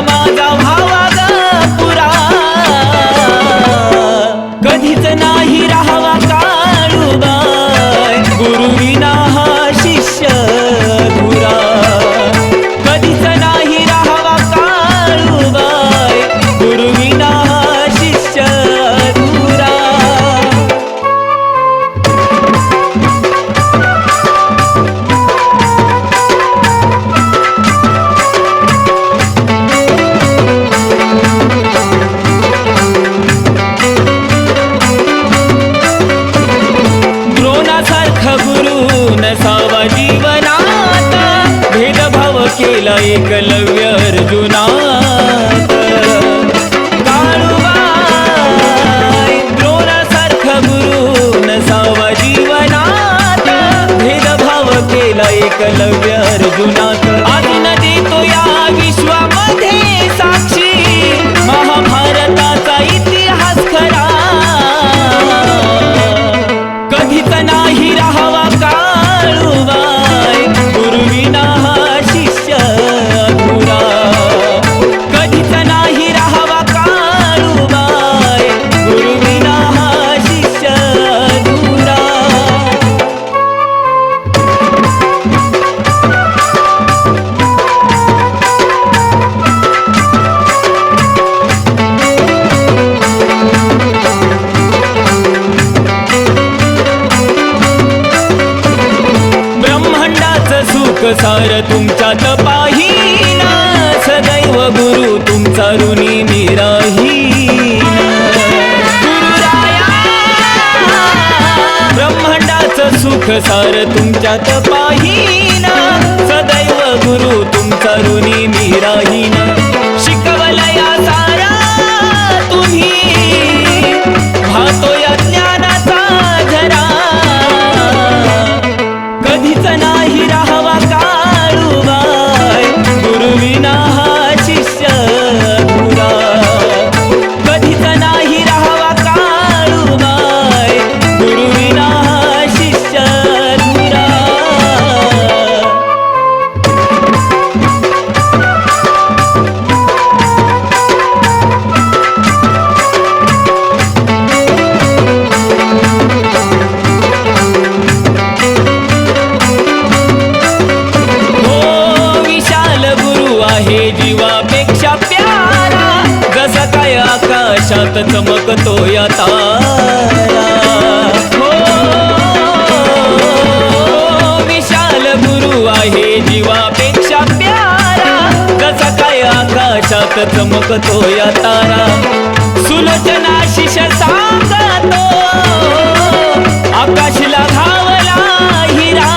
माझा व्हावा ग पुरा, कधीच नाही राहावा काळूबाई, गुरुविना हा शिष्य अधुरा, कधीच नाही राहावा काळूबाई, गुरुविना हा शिष्य अधुरा. गुरु नसावा जीवनात, भेदभाव केला एकलव्य अर्जुनात. काळूबाई द्रोणासारखा गुरु नसावा जीवनात, भेदभाव केला एकलव्य अर्जुनात. अजून देतो या विश्वामध्ये साक्षी, महाभारताचा इतिहास खरा, कधीच नाही राहावा काळूबाई, गुरुविना हा शिष्य अधुरा, कधीच नाही राहावा काळूबाई, गुरुविना हा शिष्य अधुरा. सुख सार तुमच्यात पाहिना, सदैव गुरु तुमचा ऋणी निराहीन. गुरुराया ब्रह्मांडाचं सुख सार तुमच्यात पाहिना, सदैव गुरु तुमचा ऋणी निराहीन. शिकवलया सारा तुम्ही, भातो या ज्ञानाचा झरा, कधीच नाही राहावा काळूबाई, गुरुविना हा शिष्य अधुरा, कधीच नाही राहावा काळूबाई, गुरुविना हा शिष्य अधुरा. हे जीवापेक्षा प्यारा, जसा काय आकाशात चमकतो या तारा. हो विशाल गुरु आहे जीवापेक्षा प्यारा, जसा काय आकाशात चमकतो या तारा. सुलोचना शिष्य सांगतो, आकाशला धावला हिरा,